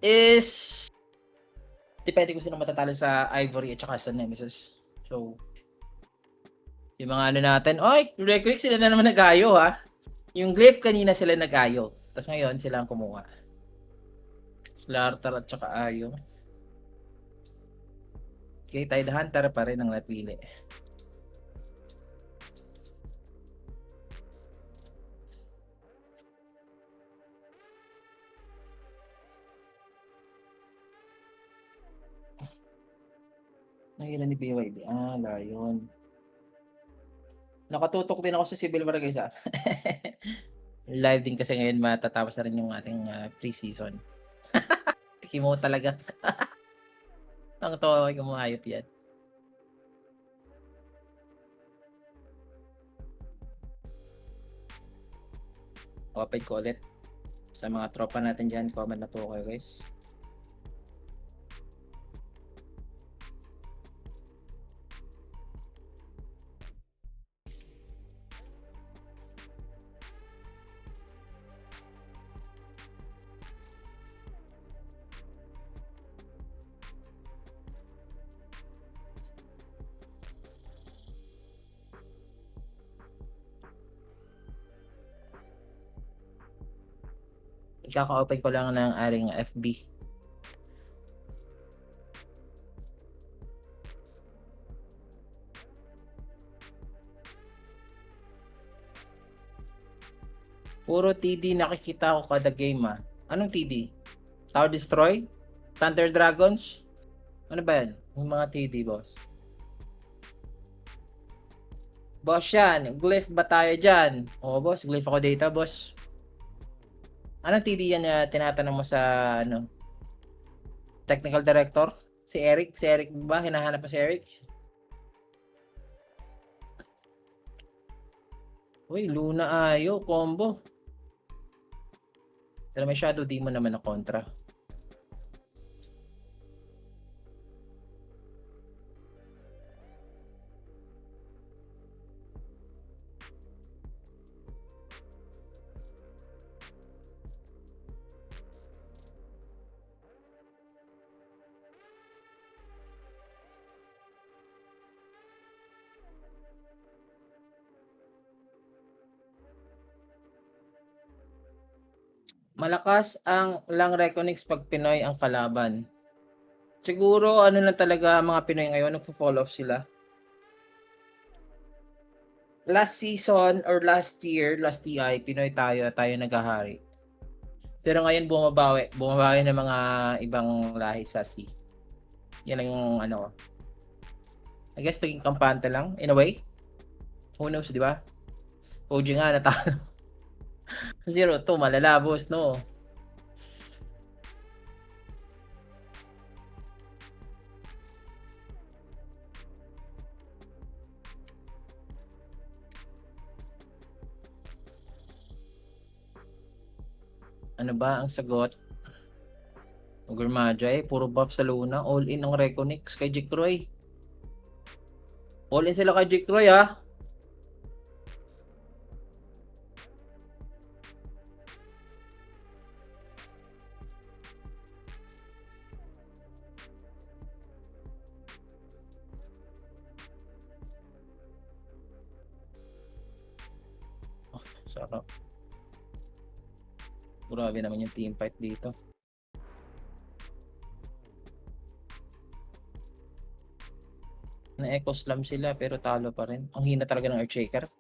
is depende kung sino matatalo sa Ivory at saka sa Nemesis. So, yung mga ano natin, oy, Recreek sila na naman nag-ayo ha. Yung Glyph kanina sila nag-ayo. Tapos ngayon sila ang kumuha. Slartar at saka Ayo. Okay, Tide Hunter pa rin ang napili. Nangilan ni BYB. Lion. Nakatutok din ako sa Civil War guys ha. Live din kasi ngayon matatapos na rin yung ating pre-season. Kimo talaga. Ang tawa ko mo hayop yan. Open ko ulit. Sa mga tropa natin dyan, comment na po kayo guys. Ikaka-open ko lang ng aring FB. Puro TD nakikita ko kada game ah. Anong TD? Tower Destroy? Thunder Dragons? Ano ba yan? Yung mga TD boss. Boss yan. Glyph ba tayo dyan? Oo boss, Glyph ako data boss. Anong TD yan na tinatanong mo sa ano? Technical Director? Si Eric? Si Eric ba? Hinahanap mo si Eric? Uy, Luna Ayo, combo. Pero may Shadow Demon naman na kontra. Malakas ang Lang Reckonings pag Pinoy ang kalaban. Siguro ano lang talaga mga Pinoy ngayon, nagfo-fall off sila. Last season or last year, last TI, Pinoy tayo naghahari. Pero ngayon bumabawi ng mga ibang lahi sa C. Yan lang yung ano. I guess naging kampante lang in a way. Who knows, di ba? OG nga natalo. 0-2, malalabos, no? Ano ba ang sagot? Ogre Magi, puro buff sa Luna. All in ang Reconnix kay Jikroy. All in sila kay Jikroy ha. Oh, sarap. Grabe naman yung team fight dito. Na-echo slam sila pero talo pa rin. Ang hina talaga ng Earthshaker.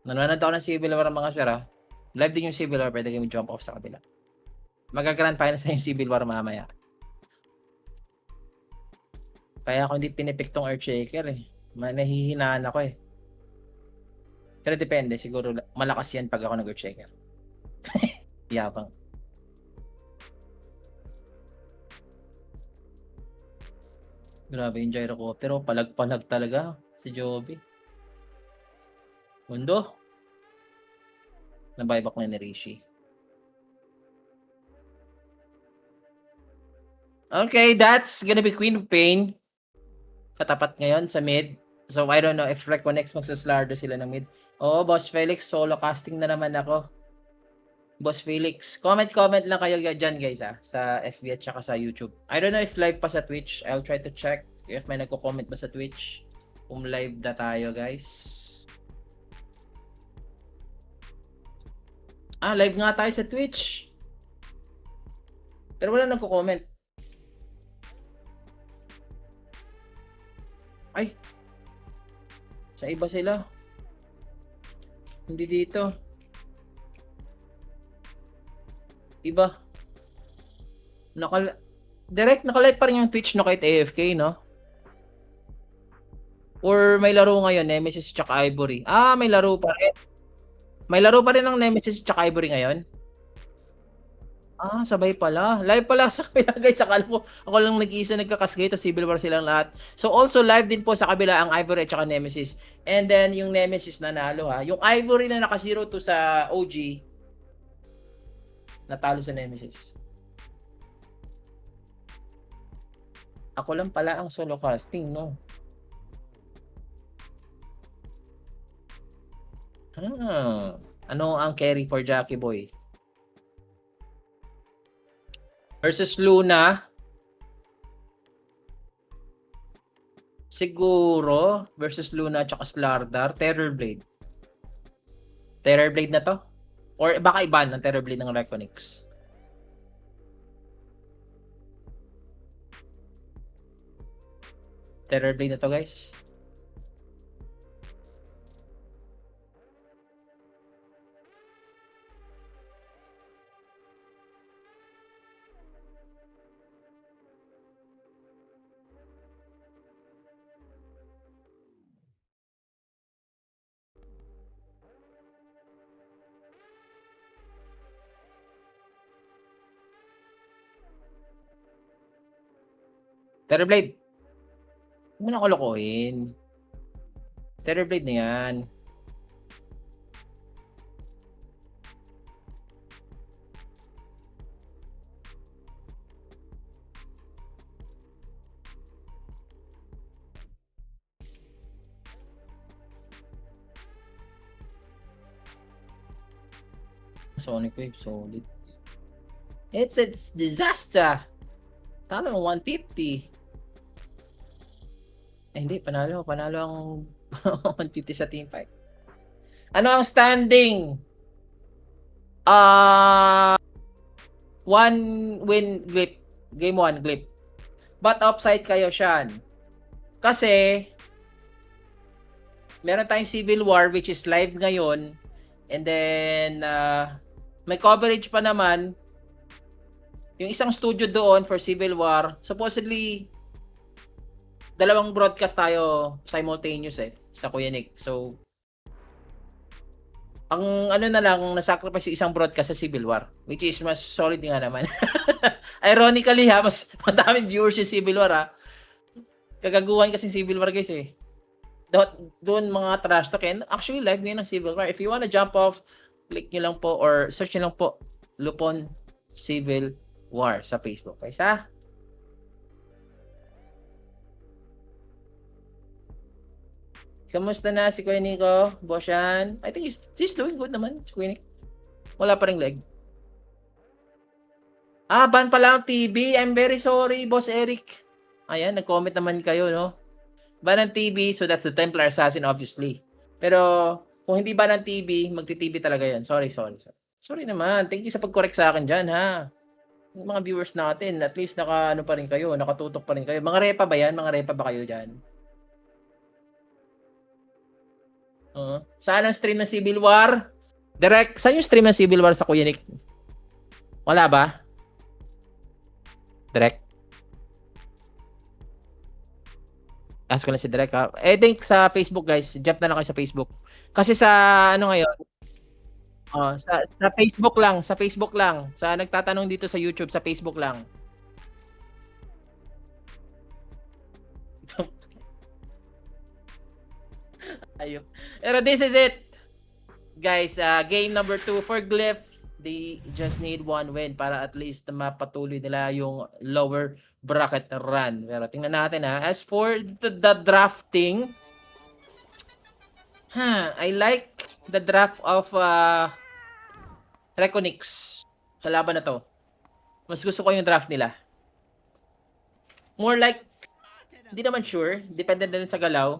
Nanonood ako ng Civil War mga sir ha. Live din yung Civil War, pwede kami jump off sa kabila. Mag-grand finals na yung Civil War mamaya. Kaya ako hindi pinipick tong Earthshaker eh. Nahihinaan ako eh. Pero depende, siguro malakas yan pag ako nag-Earthshaker. Yabang. Grabe yung gyrocopter. Palag-palag talaga si Joby. Mundo. Nabuyback na ni Rishi. Okay, that's gonna be Queen of Pain. Katapat ngayon sa mid. So, I don't know if Reconex magsaslardo sila ng mid. Oo, Boss Felix, solo casting na naman ako. Boss Felix. Comment lang kayo dyan guys sa FB at saka sa YouTube. I don't know if live pa sa Twitch. I'll try to check if may nagko-comment ba sa Twitch. Kung live na tayo guys. Live nga tayo sa Twitch. Pero wala nagko-comment. Ay. Sa iba sila. Hindi dito. Iba. Direct naka-live pa rin yung Twitch no kahit AFK, no? Or may laro ngayon, Nemesis at Ivory. May laro pa rin. May laro pa rin ng Nemesis at Ivory ngayon? Sabay pala. Live pala sa kabila guys. Akala ko ako lang nag-iisa nagkakasgay to Civil War silang lahat. So also live din po sa kabila ang Ivory at saka Nemesis. And then yung Nemesis nanalo ha. Yung Ivory na naka 0-2 sa OG natalo sa Nemesis. Ako lang pala ang solo casting, no? Ano ang carry for Jackie Boy? Versus Luna. Siguro versus Luna at saka Slardar, Terrorblade. Terrorblade na to? Or baka iba ng Terrorblade ng Reconix. Terrorblade na to guys. Terrorblade. Huwag mo na kalokohin. Terrorblade na yan. Sonic Wave, solid. It's disaster. Talo ang 150. Hindi, panalo ang 150 sa team fight. Ano ang standing? 1 win Glip. Game 1 Glip. But upside kayo, Sean. Kasi meron tayong Civil War which is live ngayon. And then may coverage pa naman yung isang studio doon for Civil War. Supposedly dalawang broadcast tayo simultaneous sa Kuya Nick. So ang na lang na-sacrifice yung isang broadcast sa Civil War, which is mas solid nga naman. Ironically mas madaming viewers yung Civil War Kagaguhan kasi Civil War guys doon mga trash talk actually live ngayon ng Civil War. If you wanna jump off, click nyo lang po or search nyo lang po Lupon Civil War sa Facebook guys Kamusta na si Kuya Nico? Bosyan? I think he's doing good naman si Kuya Nick. Wala pa ring leg. Ban pala ang TV. I'm very sorry, Boss Eric. Ayan, nag-comment naman kayo, no? Ban ng TV, so that's the Templar Assassin, obviously. Pero, kung hindi ban ng TV, magti-TV talaga yan. Sorry. Sorry naman. Thank you sa pag-correct sa akin dyan, ha? Yung mga viewers natin, at least pa rin kayo, nakatutok pa rin kayo. Mga repa ba yan? Mga repa ba kayo dyan? Saan ang stream ng Civil War? Direct, saan yung stream ng Civil War sa Kuya Nick? Wala ba? Direct? Ask ko na si Direct I think sa Facebook guys, jump na lang kayo sa Facebook. Kasi sa ngayon, sa Facebook lang. Sa nagtatanong dito sa YouTube, sa Facebook lang. Ayun. Pero this is it. Guys, game number 2 for Glyph. They just need 1 win para at least mapatuloy nila yung lower bracket run. Pero tingnan natin As for the drafting, I like the draft of Reconix. Sa laban na to. Mas gusto ko yung draft nila. More like, hindi naman sure. Depende na rin sa galaw.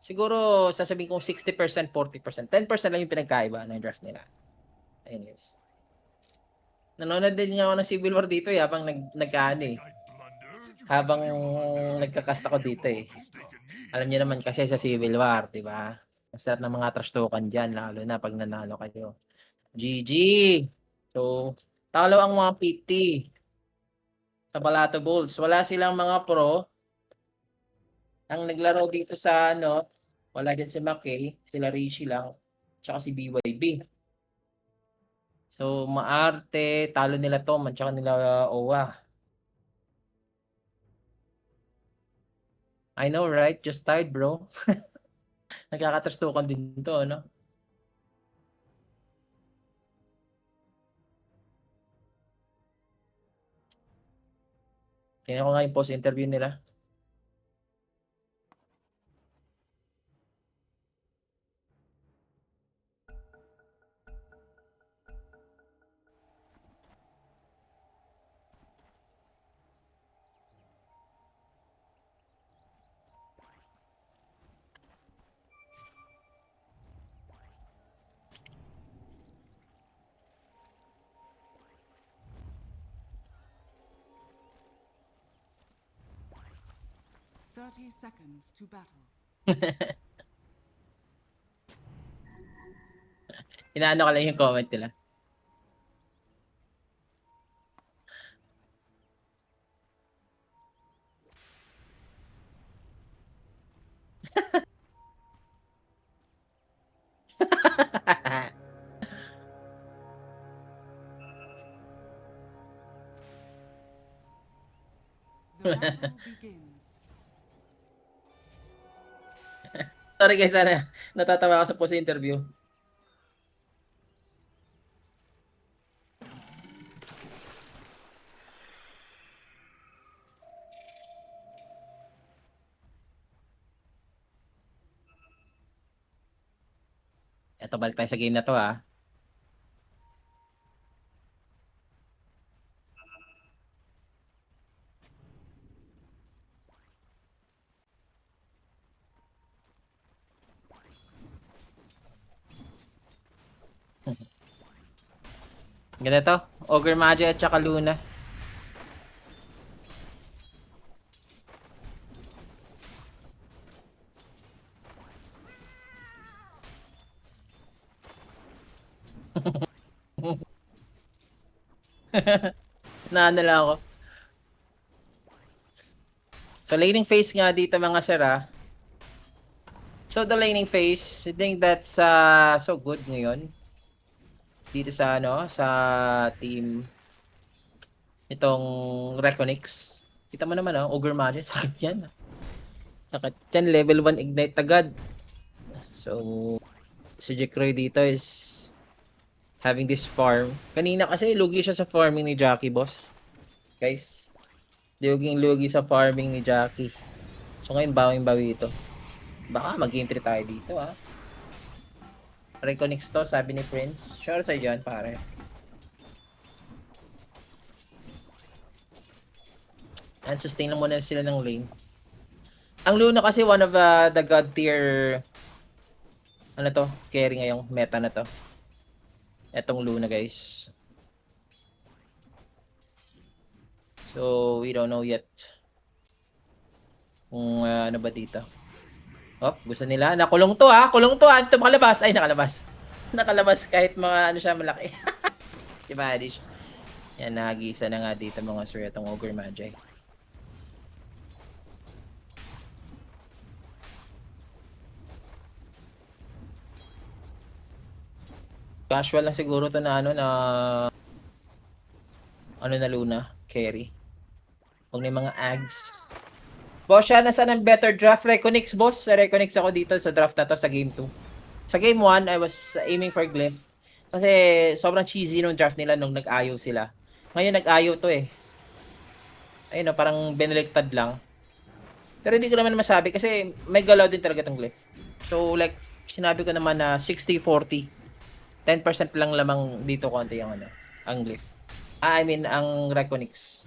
Siguro, sasabihin kong 60%, 40%. 10% lang yung pinagkaiba ng draft nila. Ayun guys. Nanonood din nga ako ng Civil War dito eh, habang nagkaano eh. Habang nagkakast ako dito eh. Alam niyo naman kasi sa Civil War, di ba? Ang sarap ng mga trash token dyan, lalo na pag nanalo kayo. GG! So, talo ang mga PT sa Balato Bulls. Wala silang mga pro. Ang naglaro dito sa ano, wala din si McKay, sila Rishi lang, tsaka si BYB. So, maarte, talo nila Tom, at tsaka nila Owa. I know, right? Just tired, bro. Nagkakatrastukan din to, no? Kaya ko nga yung post-interview nila. Seconds to battle. Inaano ka lang yung comment nila. The battle begins. Sorry guys, sana natatawa ako sa post-interview. Eto, balik tayo sa game na to ah. Ganito, Ogre Magi at saka Luna. Naano lang ako. So laning phase nga dito mga sira. So the laning phase, I think that's so good ngayon. Dito sa ano, sa team itong Reconix. Kita mo naman Ogre Magi, sakit yan. Sakit yan, level 1 ignite agad. So si Jekroy dito is having this farm. Kanina kasi lugi siya sa farming ni Jackie, boss. Guys, lugi sa farming ni Jackie. So ngayon bawing-bawi ito. Baka mag-entry tayo dito ah. Reconix to, sabi ni Prince. Sure sa dyan, pare. And sustain lang muna sila ng lane. Ang Luna kasi one of the god tier ano to, carry ngayong meta na to. Etong Luna guys. So we don't know yet kung ano ba dito. Oh, gusto nila. Nakulong to ha. Kulong to ha. Ito makalabas. Ay, nakalabas. Nakalabas kahit mga ano siya malaki. Si Badish. Yan, nagisa na nga dito mga sir itong Ogre Magi. Casual lang siguro to na ano na Luna. Carry. Huwag na yung mga ags. Boss, siya nasa ng better draft. Reconix, boss. Reconix ako dito sa draft na to sa game 2. Sa game 1, I was aiming for Glyph. Kasi sobrang cheesy nung draft nila nung nag-ayo sila. Ngayon nag-ayo to eh. Ayun parang beneliktad lang. Pero hindi ko naman masabi kasi may galaw din talaga tong Glyph. So like, sinabi ko naman na 60-40 10% lang lamang dito konti yung ano, ang glyph. I mean, ang Reconix.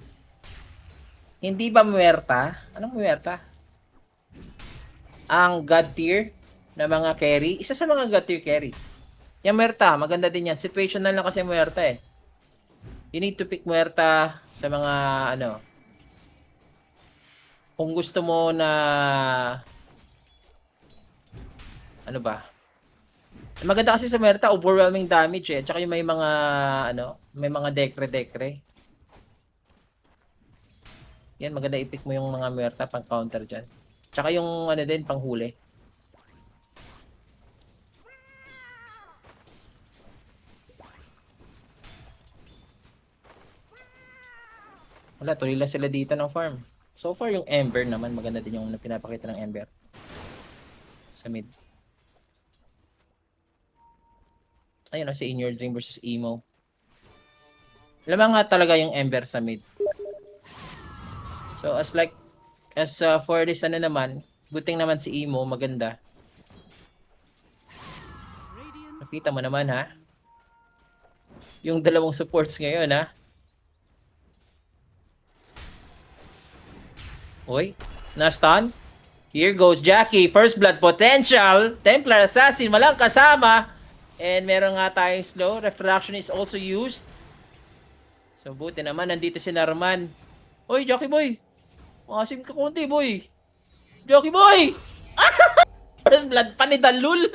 Hindi ba muerta? Anong muerta? Ang God tier na mga carry. Isa sa mga God tier carry. Yung muerta, maganda din yan. Situational lang kasi muerta eh. You need to pick muerta sa mga ano. Kung gusto mo na ano ba? Maganda kasi sa muerta, overwhelming damage eh. Tsaka yung may mga ano, may mga dekre-dekre. Yan, maganda i-pick mo yung mga muerta pang counter dyan. Tsaka yung ano din, pang huli. Wala, tuloy lang sila dito ng farm. So far, yung Ember naman, maganda din yung pinapakita ng Ember. Sa mid. Ayun o, si In Your Dream versus Emo. Lamang nga talaga yung Ember sa mid. So, for this ano naman, good thing naman si Emo, maganda. Radiant Nakita mo naman ha. Yung dalawang supports ngayon ha. Uy, na-stun. Here goes Jackie. First blood potential. Templar Assassin. Walang kasama. And meron nga tayong slow. Refraction is also used. So buti naman. Nandito si Narman. Uy, Jackie boy. Maasim ka konti boy. Jackie boy. First blood pa ni Dalul.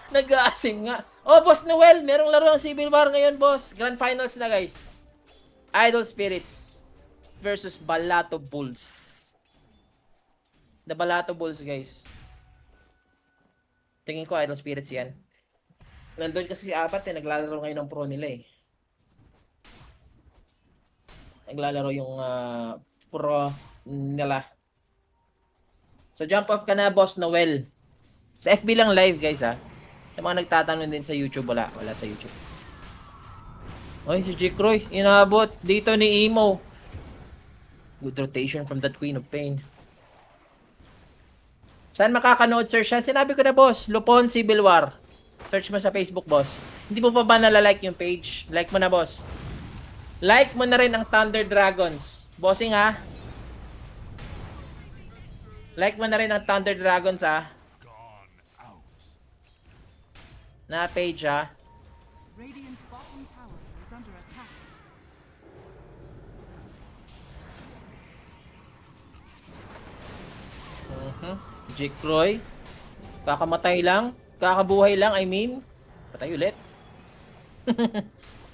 Nag-aasim nga. Oh, Boss Noel. Merong laro ang Civil War ngayon, boss. Grand Finals na, guys. Idol Spirits versus Balato Bulls. The Balato Bulls, guys. Tingin ko Idol Spirits yan. Nandun kasi si Apat eh. Naglalaro ngayon ng pro nila eh. Naglalaro yung pro nila. So jump off ka na, Boss Noel. Sa FB lang live, guys ha. Sa mga nagtatanong din sa YouTube, wala. Wala sa YouTube. Oy, si Jikroy. Inabot dito ni Emo. Good rotation from that Queen of Pain. Saan makakanood, Sir Shan? Sinabi ko na, boss. Lupon Civil War. Search mo sa Facebook, boss. Hindi mo pa ba nalalike yung page? Like mo na, boss. Like mo na rin ang Thunder Dragons. Bossing, ha? Like mo na rin ang Thunder Dragons, ha? Na page, ha? Radiant's bottom tower is under attack. Jikroy. Kakamatay lang. Kakabuhay lang, I mean. Patay ulit.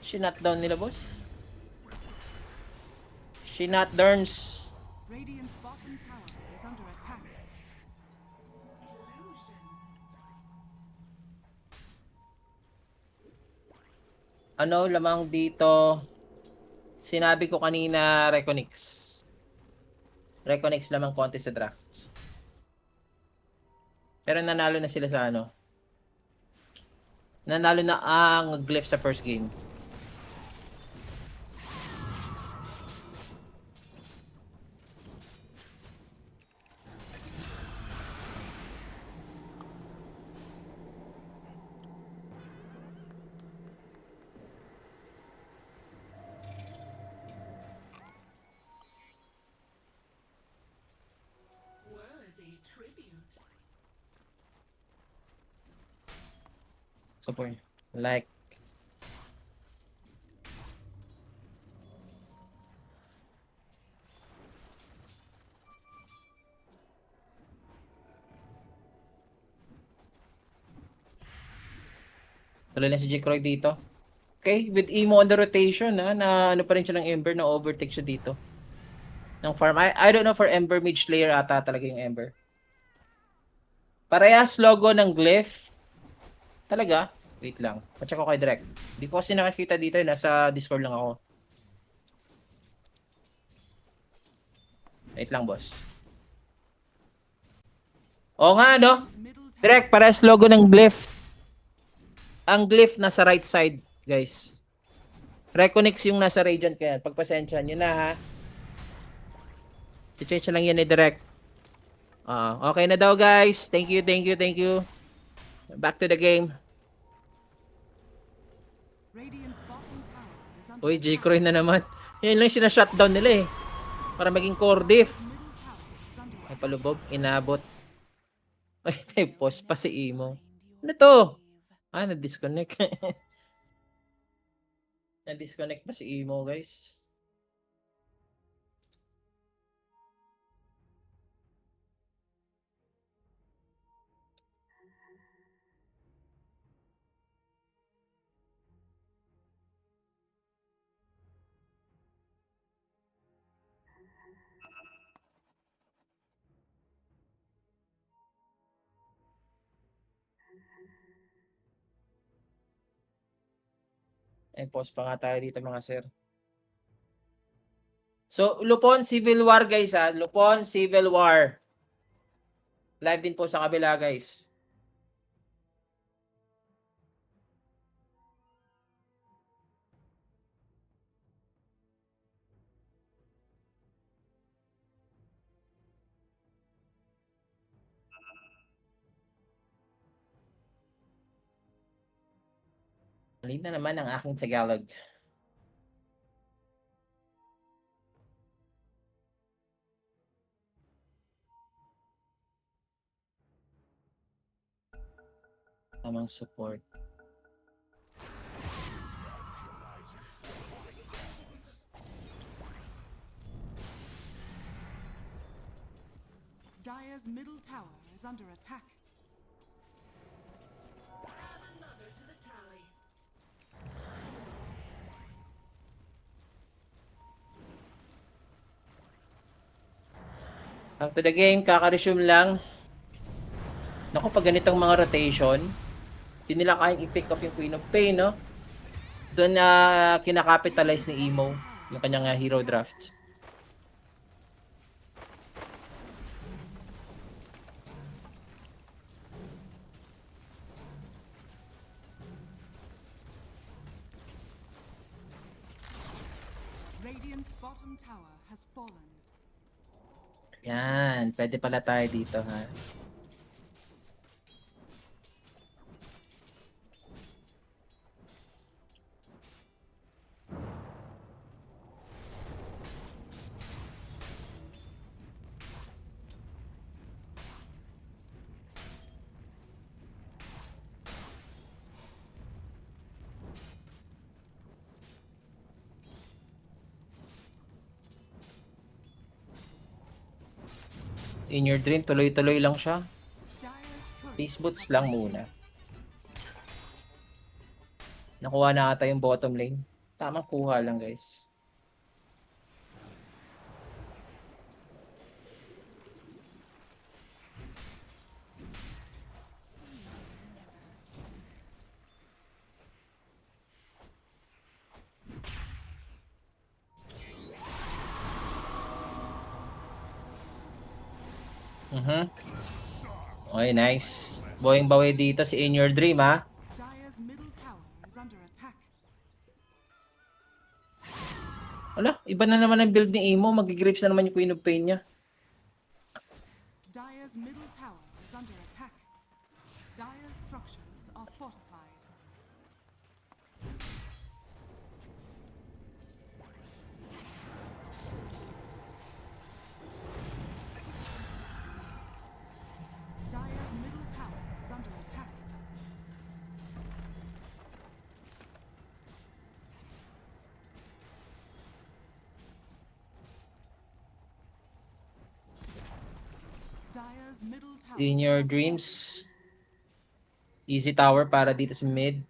Shinut down nila, boss. Shinut Durns. Radiant's bottom tower is under attack. Ano lamang dito? Sinabi ko kanina, Reconix. Reconix lamang konti sa draft. Pero nanalo na sila sa ano. Nanalo na ang Glyph sa first game. Support. Like. Tuloy na si Jikroy dito. Okay, with Emo on the rotation, ha, na ano pa rin siya ng Ember, na overtake siya dito. Ng farm. I don't know for Ember, Mage Slayer ata talaga yung Ember. Parehas logo ng Glyph. Talaga? Wait lang. Pacheck ko kay Direct. Hindi ko kasi nakakita dito. Nasa Discord lang ako. Wait lang, boss. Oo nga, no? His middle tower Direct, parehas logo ng Glyph. Ang Glyph nasa right side, guys. Reconix yung nasa Radiant kaya. Pagpasensya nyo na, ha? Si-change lang yan ni Direct. Okay na daw, guys. Thank you, thank you, thank you. Back to the game. Uy, J-Croy na naman. Yan lang sinashutdown nila eh. Para maging core diff. Middle tower is under Ay, attack. palubog. Inabot. Ay, may pause pa si Imo. Ano to? Ah, na-disconnect. Na-disconnect pa si Imo, guys. Ay, pause pa nga tayo dito mga sir. So, Lupon Civil War guys ha. Lupon Civil War. Live din po sa kabila guys. Malit na naman ang aking Tagalog. Tamang support. Dire's middle tower is under attack. Back to the game, kaka-resume lang. Naku, pag ganitong mga rotation, di nila kayang i-pick up yung Queen of Pain, no? Doon na kinakapitalize ni Emo yung kanyang hero draft. Radiant's bottom tower has fallen. Yan, pwede pala tayo dito ha. In your dream, tuloy-tuloy lang siya. Dire's turret Face boots lang muna. Nakuha na ata yung bottom lane. Tamang kuha lang guys. Okay, nice. Boying bawi dito si In Your Dream ha. Dire's middle tower is under attack. Wala, iba na naman ang build ni Emo. Mag-grips na naman yung Queen of Pain niya. Dire's middle tower is under attack. Dire's structures are fortified. Dire's middle tower is under attack. Dire's middle tower In Your has Dreams. fallen. Easy tower para dito sa mid.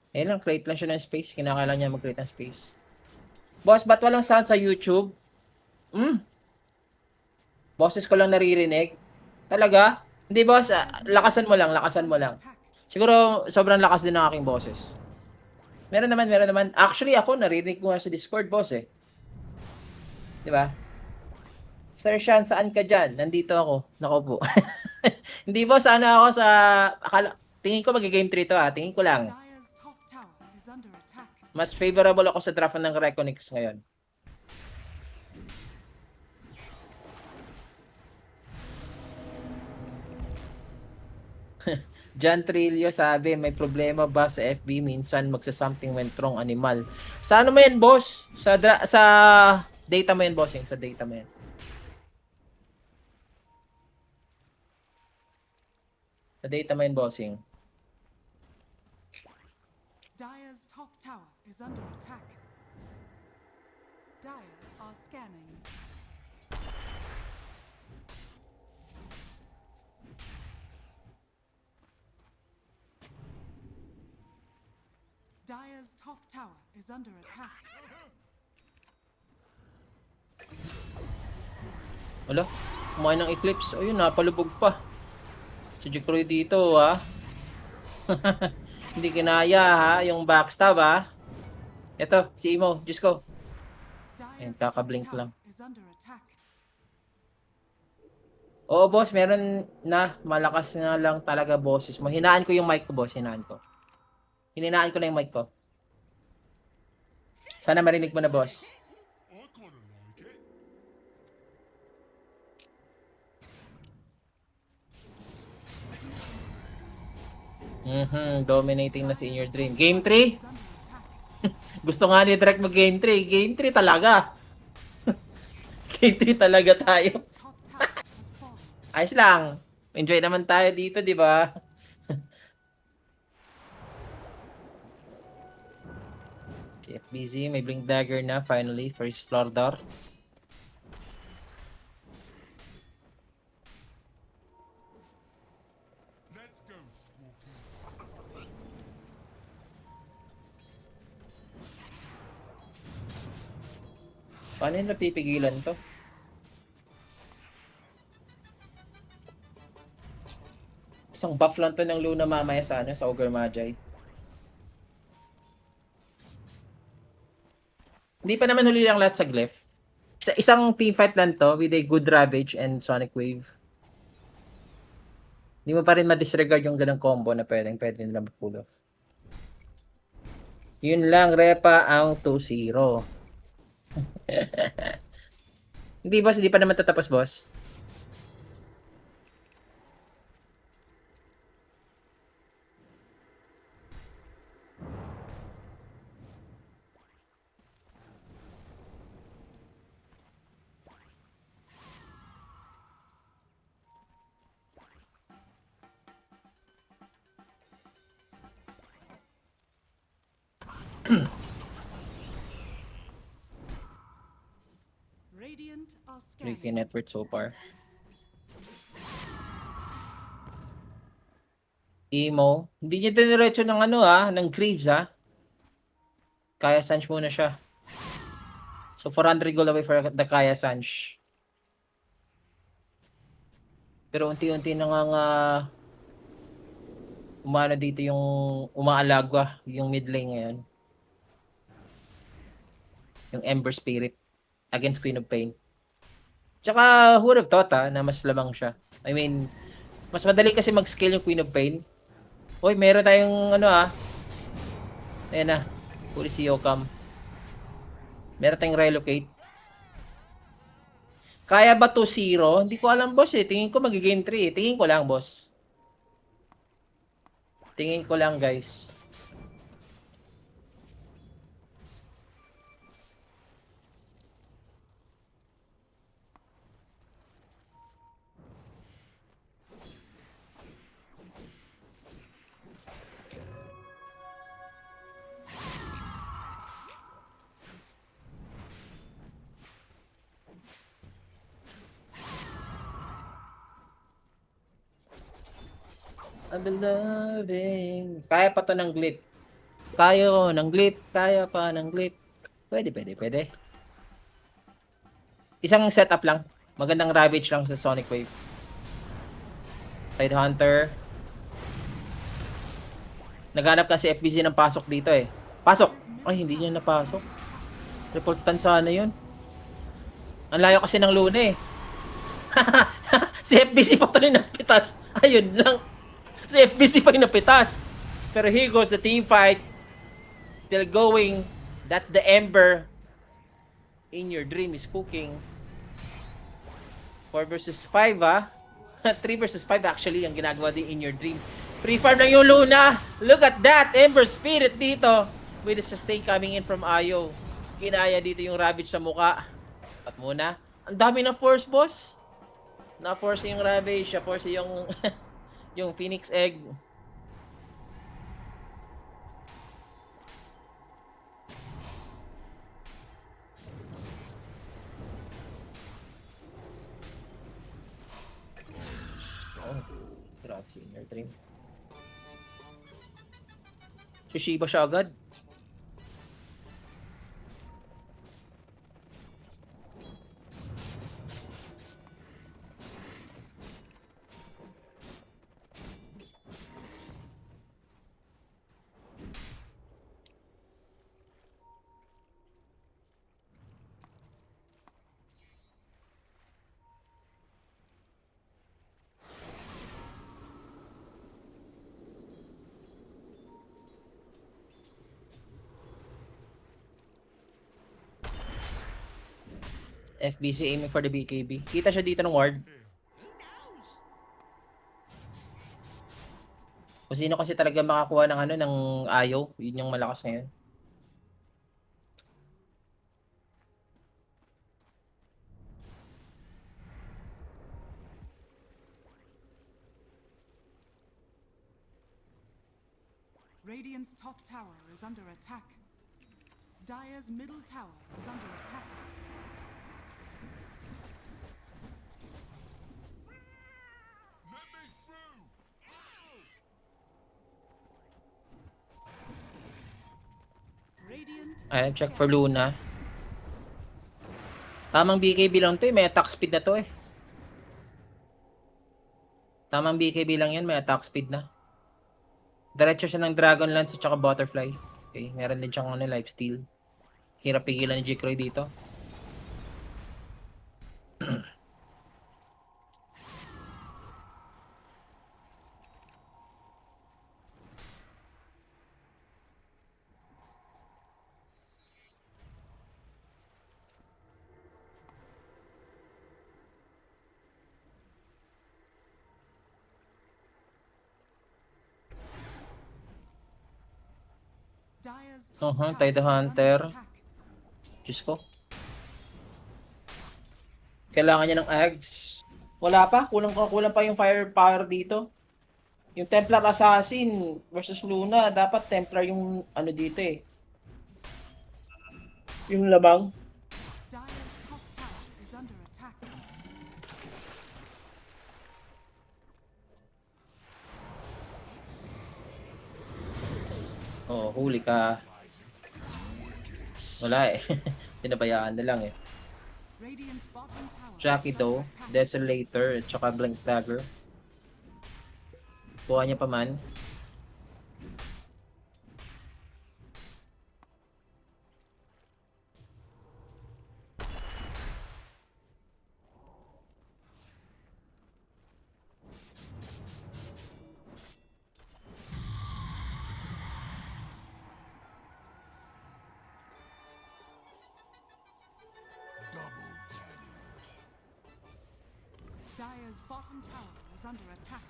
Ayun lang, create lang siya ng space. Kinakailangan niya mag-create ng space. Boss, ba't walang sound sa YouTube? Boses ko lang naririnig. Talaga? Hindi boss, lakasan mo lang, lakasan mo lang. Attack. Siguro sobrang lakas din ng aking boses. Meron naman, meron naman. Actually ako, narinig ko nga sa Discord boss eh. Di ba? Sir Sean, saan ka dyan? Nandito ako. Nako po. Hindi boss, ano ako sa... tingin ko mag-game 3 to ah. Tingin ko lang. Dire's top tower is under attack. Mas favorable ako sa draft ng Reconnects ngayon. John Trillo sabi, may problema ba sa FB? Minsan magsa-something went wrong animal. Sa ano mo yan, boss? Sa data mo yan, bossing. Sa data mo yan. Sa data mo yan, bossing. Dire's top tower is under attack. Dire are scanning. Dire's top tower is under attack. Wala, kumain ng Eclipse. Ayun, napalubog pa. Si Jukroy dito, ha? Hindi kinaya, ha? Yung backstab, ha? Ito, si Imo. Diyos ko. Ayun, Dire's top kakablink tower lang. is under attack. Oo, boss, meron na. Malakas nga lang talaga boses mo. Hinaan ko yung mic ko, boss. Hinaan ko. Hininaan ko na yung mic ko. Sana marinig mo na, boss. Dominating na si In Your Dream. Game 3? Is under attack. Gusto nga ni Drake mag Game 3. Game 3 talaga. Game 3 talaga tayo. His top tower has fallen. Ayos lang. Enjoy naman tayo dito, di ba? Si FBZ may Blink Dagger na finally. First Lordar. Paano nila pipigilan to? Isang buff lang to ng Luna mamaya sa ano, sa Ogre Magi. Hindi pa naman huli lang lahat sa Glyph. Isang team fight lang to with a good Ravage and Sonic Wave. Hindi mo pa rin ma-disregard yung ganang combo na pwede nila ma-pull off. Yun lang, Repa ang 2-0. Hindi boss, hindi pa naman tatapos boss. Radiant are 3K scanning. net worth so far. Emo. Hindi niya diniretso ng ano ng Greaves Kaya Sanch muna siya. So 400 gold away for the Kaya Sanch. Pero unti-unti na nga umano dito yung umaalagwa yung mid lane ngayon. Yung Ember Spirit against Queen of Pain. Tsaka who would have thought na mas lamang siya. I mean, mas madali kasi mag-scale yung Queen of Pain. Hoy, meron tayong ayan na. Huli si Yokam. Meron tayong relocate. Kaya ba 2-0? Hindi ko alam, boss Tingin ko mag-game 3 Tingin ko lang, boss. Tingin ko lang, guys. I've been loving. Kaya pa to ng glip. Kaya ko ng glip. Kaya pa ng glip. Pwede. Isang setup lang. Magandang Ravage lang sa Sonic Wave. Tide Hunter. Naghanap kasi FBZ ng pasok dito Pasok! Ay, hindi niya napasok. Triple stun sana yun. Ang layo kasi ng Luna Si FBC pa tuloy napitas. Ayun lang. Si FBC pa yung napitas. Pero here goes the team fight. Still going. That's the Ember. In Your Dream is cooking. 4 versus 5 3 versus 5 actually ang ginagawa din In Your Dream. Free farm lang yung Luna. Look at that. Ember Spirit dito. With the sustain coming in from Ayo. Kinaya dito yung Ravage sa muka. At muna. Ang dami ng force, boss. Na-force yung Ravage. Na-force yung yung Phoenix Egg. Oh, grabe si Inner Dream. Sushiba siya agad. FBC aiming for the BKB. Kita siya dito ng ward. Kung sino kasi talaga makakuha ng ano ng Ayo, yun yung malakas ngayon. Radiant's top tower is under attack. Dire's middle tower is under attack. Radiant Ayan, check for Luna. Tamang BKB lang to eh. May attack speed na to eh. Tamang BKB lang yan. May attack speed na. Diretso siya ng Dragon Lance at saka Butterfly. Okay, meron din siyang ano, lifesteal. Hirap pigilan ni Jikroy dito. Dire's top tower Tide the is under Hunter. attack. Diyos ko. Kailangan niya ng eggs. Wala pa. Kulang pa yung firepower dito. Yung Templar Assassin versus Luna. Dapat Templar yung ano dito eh. Yung labang. Dire's top tower is under attack. Oh, huli ka. Wala eh. Pinabayaan na lang eh. Radiant's bottom tower Jackie is to, under attack. Desolator, at saka Blink Dagger. Kuha niya pa man. Dire's bottom tower is under attack.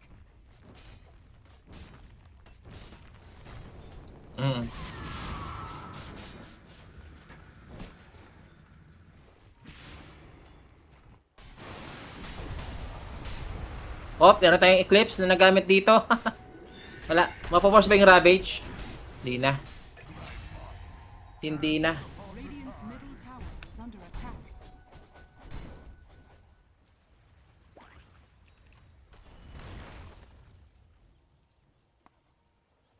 Mm. Oh, meron tayong Eclipse na nagamit dito. Wala. Mapoforce ba yung Ravage? Hindi na. Hindi na. Radiant's middle tower is under attack.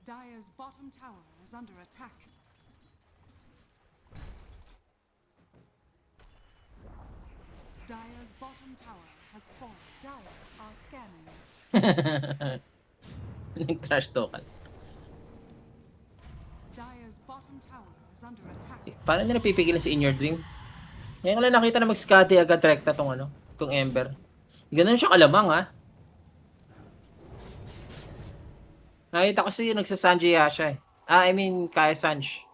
Dire's bottom tower is under attack. Dire's bottom tower has fallen. Dire are scanning. Nag-trash token. Dire's bottom tower is under attack. Paano nila pipigilan si In Your Dream? Ngayon ko lang nakita na mag-scatty agad rekta tong ano, tong Ember. Ganun siya kalamang ha. Nakita ko siya nagsasanjaya siya eh. I mean, Kaya Sanj.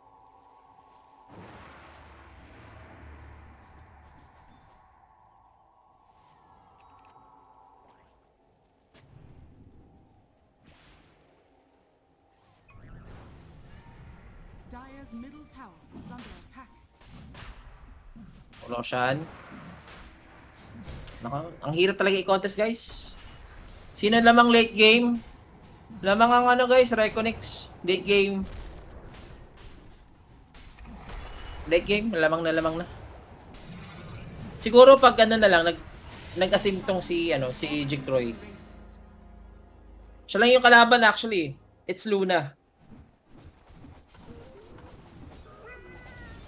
Dire's middle tower is under attack. Roshan. Naka, ang hirap talaga i-contest, guys. Sino lamang late game? Lamang ang ano, guys, Reconix. Late game. Late game, lamang na. Siguro pag ano na lang, nag-asim tong si Jikroy. Siya lang yung kalaban actually. It's Luna.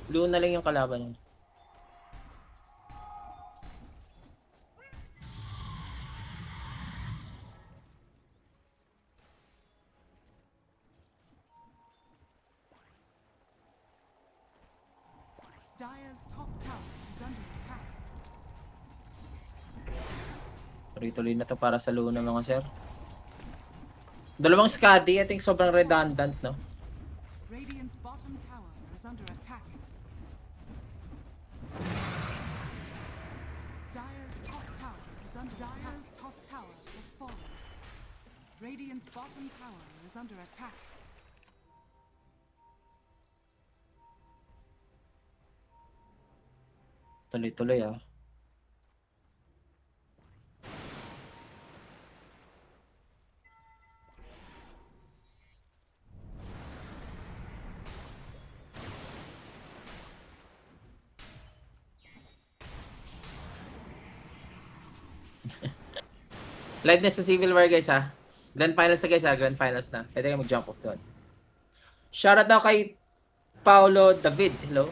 Luna lang yung kalaban niya. Dire's top tower is under attack. Tuloy-tuloy na to para sa Luna, mga sir. Dalawang Skadi, I think sobrang redundant, no? Radiant's bottom tower is under attack. Dire's top tower is under Dire's top tower has fallen. Radiant's bottom tower is under attack. Tuloy-tuloy, ah. Live na sa Civil War, guys, ha. Grand Finals na, guys, ha. Grand Finals na. Pwede kayo mag-jump off doon. Shoutout daw kay Paulo David. Hello.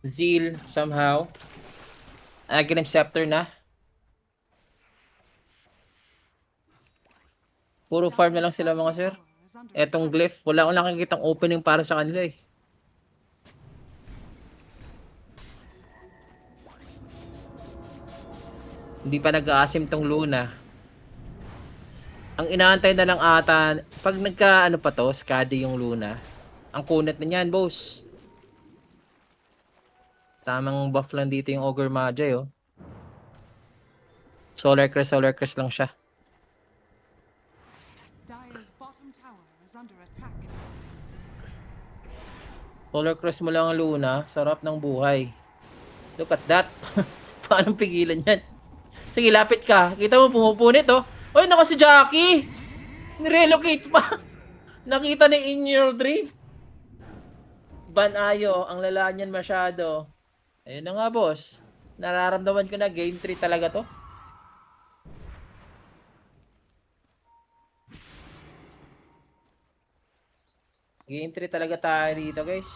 Zeal, somehow. Aghanim Scepter na. Puro farm na lang sila, mga sir. Etong Glyph, wala akong nakikitang opening para sa kanila, eh. Hindi pa nag-aasim tong Luna. Ang inaantay na lang ata, pag nagka, ano pa to, Skadi yung Luna, ang kunat na niyan, boss. Tamang buff lang dito yung Ogre Magi, oh. Solar Crest lang siya. Dire's bottom tower is under attack. Solar Crest mo lang ang Luna, sarap ng buhay. Look at that. Paano pigilan yan? Sige, lapit ka. Kita mo, pumupunit, oh. Oy, naka si Jackie. Nirelocate pa. Nakita ni In Your Dream. Banayo, ang lala niyan masyado. Ayun na nga, boss. Nararamdaman ko na game 3 talaga to. Game 3 talaga tayo dito, guys.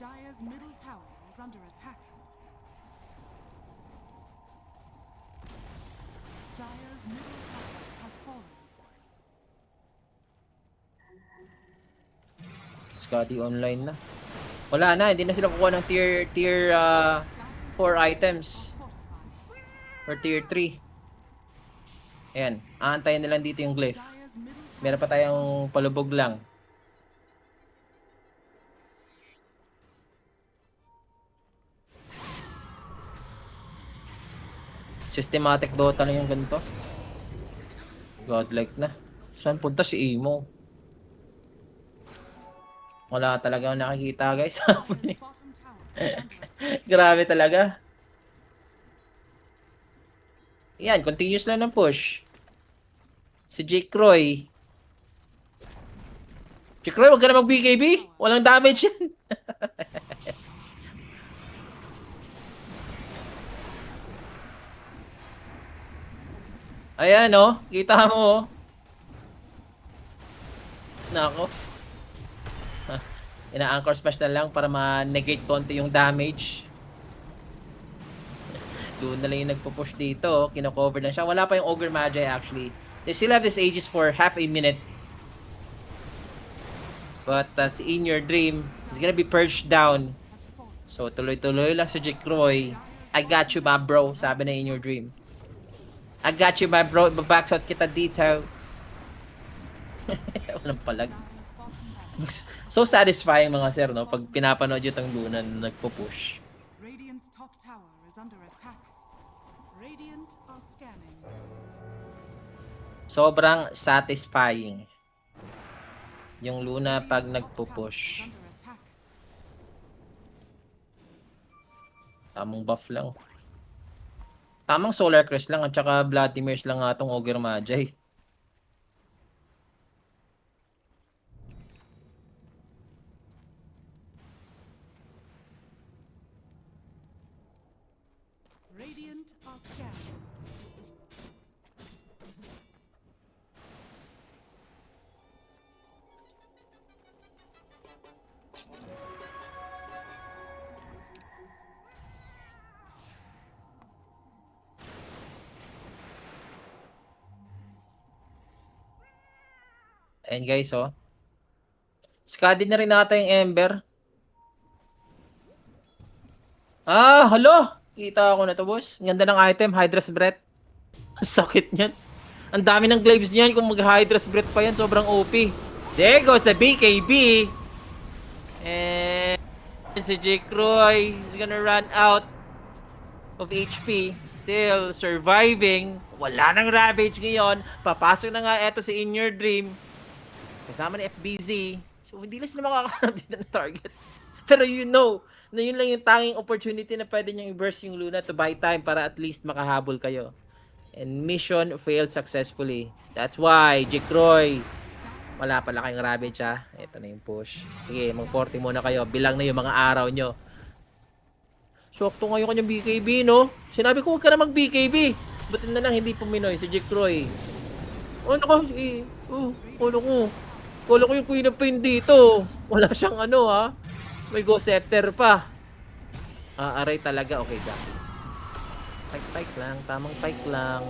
Dire's middle tower is under attack. Dire's middle tower has fallen. Skadi online na. Wala na, hindi na sila kukuha ng tier 4 items. Or tier 3. Ayan, aantayin na lang dito yung Glyph. Dire's middle tower Meron pa tayong palubog lang. Systematic Dota na yung ganito. Godlike na. Saan punta si Emo? Wala talaga akong nakikita, guys. Dire's bottom tower is under attack. Grabe talaga. Yan, continuous lang ng push. Si Jake Roy. Jake Roy, huwag ka na mag-BKB. Walang damage yan. Ayan, oh. Kita mo, oh. Nako. Ina-anchor smash na lang para ma-negate konti yung damage. Doon na lang yung nagpo-push dito. Kino-cover lang siya. Wala pa yung Ogre Magi actually. They still have this Aegis for half a minute. But si In Your Dream, He's gonna be purged down. has fallen. So, tuloy-tuloy lang si Jikroy. I got you, my bro. Sabi na in your dream. I got you, my bro. Ibabackshot kita dito. Walang palag. Dire's bottom barracks. So satisfying mga sir, no? Pag pinapanood yung tang Luna na nagpo-push. Radiant's top tower is under attack. Radiant are scanning. Sobrang satisfying yung Luna pag Radiant's top tower is nagpo-push. under attack. Tamang buff lang. Tamang Solar Crest lang at saka Vladimir's lang nga tong Ogre Magi. Radiant are scanning. Ayan guys, oh. Skadi na rin nata yung Ember. Ah, halo! Kita ako na to, boss. Ang ganda ng item, Hydra's Breath. Ang sakit niyan. Ang dami ng glaives niyan. Kung mag-Hydra's Breath pa yan, sobrang OP. There goes the BKB. And si Jikroy is gonna run out of HP. Still surviving. Wala nang Ravage ngayon. Papasok na nga eto si In Your Dream. Kasama ni FBZ. So, hindi lang sila makakaroon dito ng target. Pero you know, na yun lang yung tanging opportunity na pwede nyo i-burst yung Luna to buy time para at least makahabol kayo. And mission failed successfully. That's why, Jikroy, wala pala kayong Ravage ha. Ito na yung push. Sige, mag-40 muna kayo. Bilang na yung mga araw nyo. Sakto ngayon kanyang BKB, no? Sinabi ko huwag ka na mag-BKB. Buti na lang hindi puminoy si Jikroy. Oh, nako. Kolo ko yung Queen of Pain dito. Wala siyang ano, ha. May Ghost Scepter pa. Aray talaga. Okay, Jackie. Pike lang. Tamang pike lang.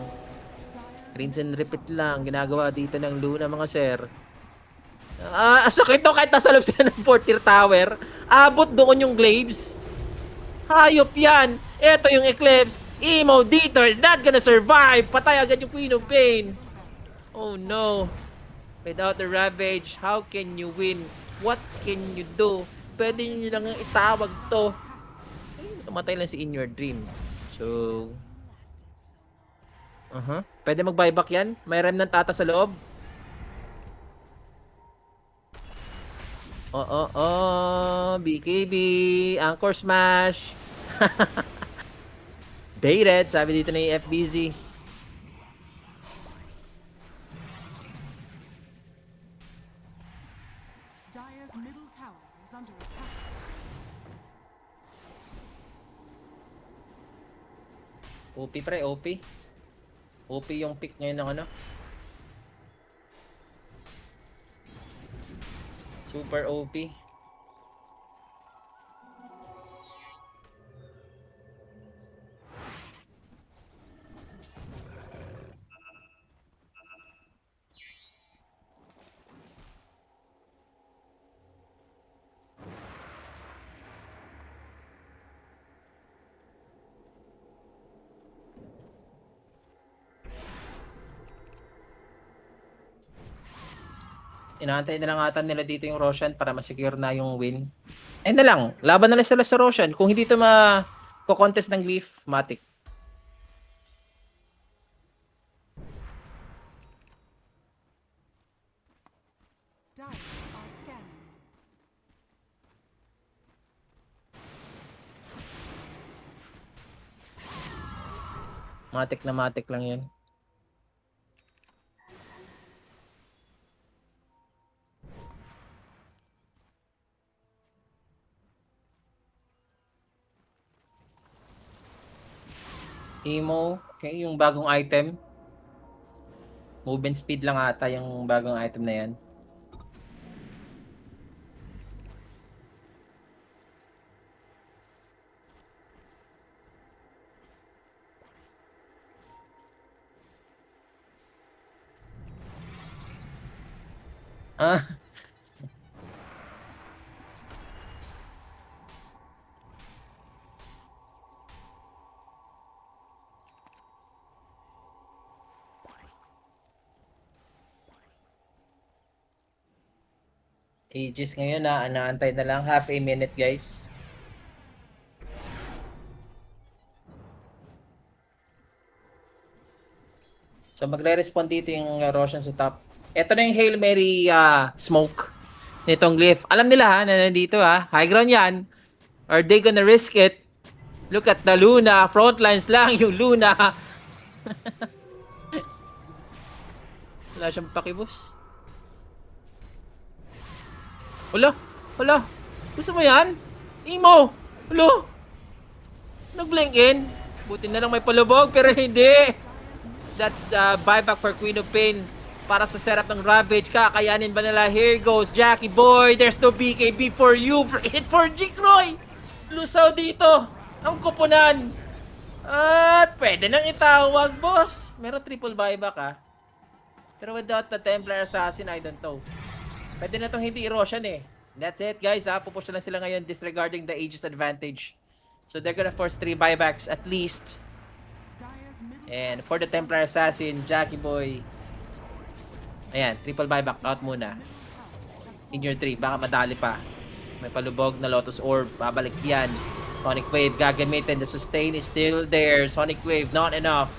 Rinse and repeat lang. Ginagawa dito ng Luna, mga sir. Sakit to kahit nasa loob sila ng 4-tier tower. Abot doon yung glaives. Hayop yan. Ito yung Eclipse. Emo Dieter is not gonna survive. Patay agad yung Queen of Pain. Oh no. Without the Ravage, how can you win? What can you do? Pwede nyo lang itawag to. Tumatay lang si In Your Dream. So, pwede mag-buyback yan? May remnant ata sa loob? BKB, Anchor Smash. Baited, sabi dito na yung FBZ. Dire's middle tower is under attack. OP pre, OP. OP yung pick ngayon ng ano. Super OP. Inaantay na lang ata nila dito yung Roshan para ma-secure na yung win. Ayun na lang, laban na lang sila sa Roshan. Kung hindi ito ma-contest ng Glyph, matik. Dire are scanning. Matik na matik lang yan. Emo, okay, yung bagong item. Movement speed lang ata yung bagong item na yan. Aegis ngayon na, naantay na lang. Half a minute, guys. So magre-respond dito yung Roshan sa top. Ito na yung Hail Mary smoke nitong Glyph. Alam nila ha, na nandito ha. High ground yan. Are they gonna risk it? Look at the Luna. Frontlines lang yung Luna. Wala siyang pakibus. Wala. Wala. Gusto mo yan? Imo. Wala. Nag-blink in. Buti na lang may palubog pero hindi. That's the buyback for Queen of Pain para sa setup ng Ravage. Kakayanin ba nila? Here goes Jackie Boy. There's no BKB for you. Hit for Jikroy. Lusaw dito. Ang kupunan. At pwede nang itawag, boss. Meron triple buyback Pero without the Templar Assassin, I don't know. Pwede na itong hindi i-Roshan That's it, guys Pupush na lang sila ngayon disregarding the Aegis advantage. So they're gonna force 3 buybacks at least. And for the Templar Assassin, Jackie Boy. Ayan, triple buyback out muna. In your 3, baka madali pa. May palubog na Lotus Orb, babalik yan. Sonic Wave gagamitin, the sustain is still there. Sonic Wave, not enough.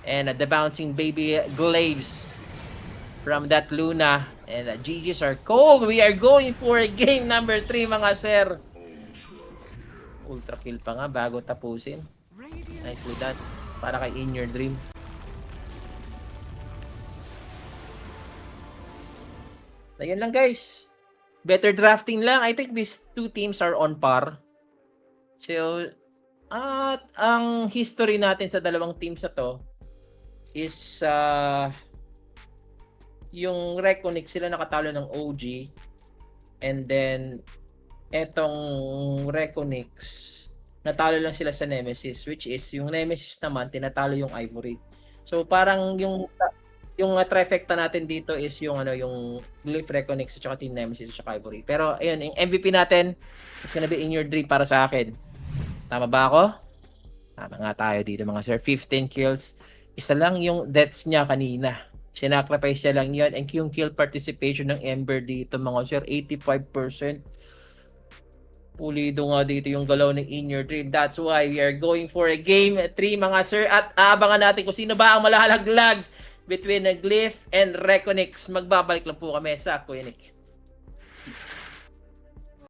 And the bouncing baby glaives from that Luna. And GG's are cold. We are going for game number 3, mga sir. Ultra kill pa nga bago tapusin. Nicely done. Para kay In Your Dream. Ayan lang, guys. Better drafting lang. I think these two teams are on par. So, at ang history natin sa dalawang teams na to is yung Reconnect sila nakatalo ng OG, and then etong Reconnects natalo lang sila sa Nemesis, which is yung Nemesis naman tinatalo yung Ivory. So parang yung trifecta natin dito is yung yung Glyph, Reconnects at saka Team Nemesis at saka Ivory. Pero ayun, yung MVP natin is gonna be In Your Dream para sa akin. Tama ba ako? Tama nga tayo dito, mga sir. 15 kills. Isa lang yung deaths niya kanina. Sinacrifice niya lang yun. And yung kill participation ng Ember dito, mga sir, 85%. Pulido nga dito yung galaw ng In Your Dream. That's why we are going for a game 3, mga sir. At abangan natin kung sino ba ang malalaglag between Glyph and Reconnects. Magbabalik lang po kami sa Kuya Nick.